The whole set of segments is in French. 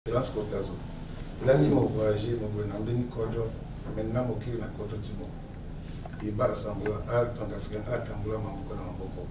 Excellence Kotazo. Là, nous avons voyagé, nous avons venu maintenant, nous avons la Koto Timo. Et bas assemblée à Centrafricain, à Tamboula, Mamboukona, Mamboko.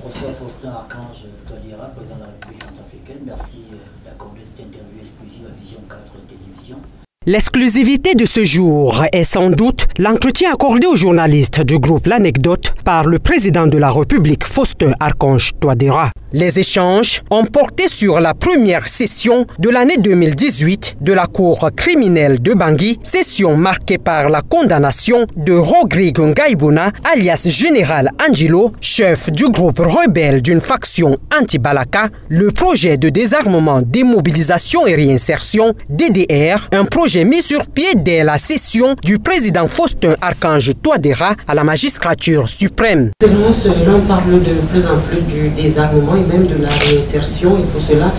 Professeur Faustin Archange Touadéra, président de la République centrafricaine, merci d'accorder cette interview exclusive à Vision 4 Télévision. L'exclusivité de ce jour est sans doute l'entretien accordé aux journalistes du groupe L'Anecdote par le président de la République, Faustin Archange Touadéra. Les échanges ont porté sur la première session de l'année 2018 de la Cour criminelle de Bangui, session marquée par la condamnation de Rodrigue Ngaïbouna, alias Général Angelo, chef du groupe rebelle d'une faction anti-Balaka, le projet de désarmement, démobilisation et réinsertion, DDR, un projet mis sur pied dès la session du président Faustin Archange Touadéra à la magistrature suprême. L'on parle de plus en plus du désarmement et même de la réinsertion, et pour cela,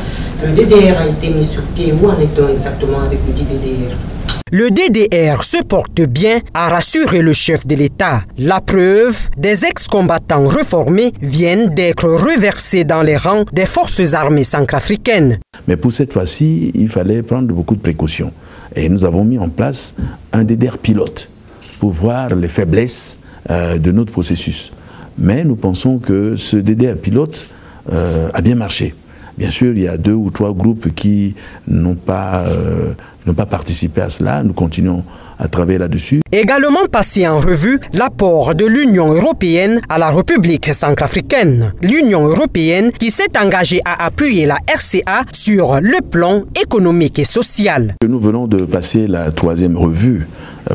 le DDR a été mis sur pied. Où en est-on exactement avec le DDR? Le DDR se porte bien, a rassuré le chef de l'État. La preuve, des ex-combattants reformés viennent d'être reversés dans les rangs des forces armées centrafricaines. Mais pour cette fois-ci, il fallait prendre beaucoup de précautions. Et nous avons mis en place un DDR pilote pour voir les faiblesses de notre processus. Mais nous pensons que ce DDR pilote a bien marché. Bien sûr, il y a 2 ou 3 groupes qui n'ont pas participé à cela. Nous continuons à travailler là-dessus. Également passé en revue l'apport de l'Union européenne à la République centrafricaine. L'Union européenne qui s'est engagée à appuyer la RCA sur le plan économique et social. Nous venons de passer la 3e revue,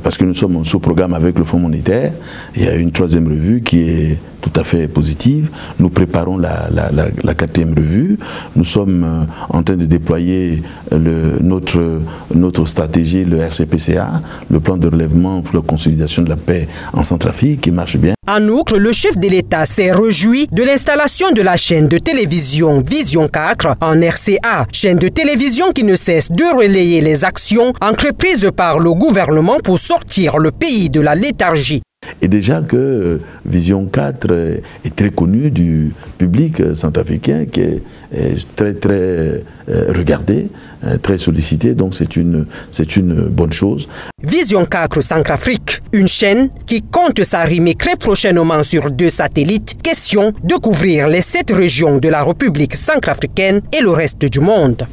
parce que nous sommes sous programme avec le Fonds monétaire. Il y a une 3e revue qui est tout à fait positive. Nous préparons la 4e revue. Nous sommes en train de déployer notre stratégie, le RCPCA, le plan de relèvement pour la consolidation de la paix en Centrafrique, qui marche bien. En outre, le chef de l'État s'est réjoui de l'installation de la chaîne de télévision Vision 4 en RCA, chaîne de télévision qui ne cesse de relayer les actions entreprises par le gouvernement pour sortir le pays de la léthargie. Et déjà que Vision 4 est très connue du public centrafricain, qui est très regardé, très sollicité, donc c'est une bonne chose. Vision 4 Centrafrique, une chaîne qui compte s'arrimer très prochainement sur 2 satellites. Question de couvrir les 7 régions de la République centrafricaine et le reste du monde.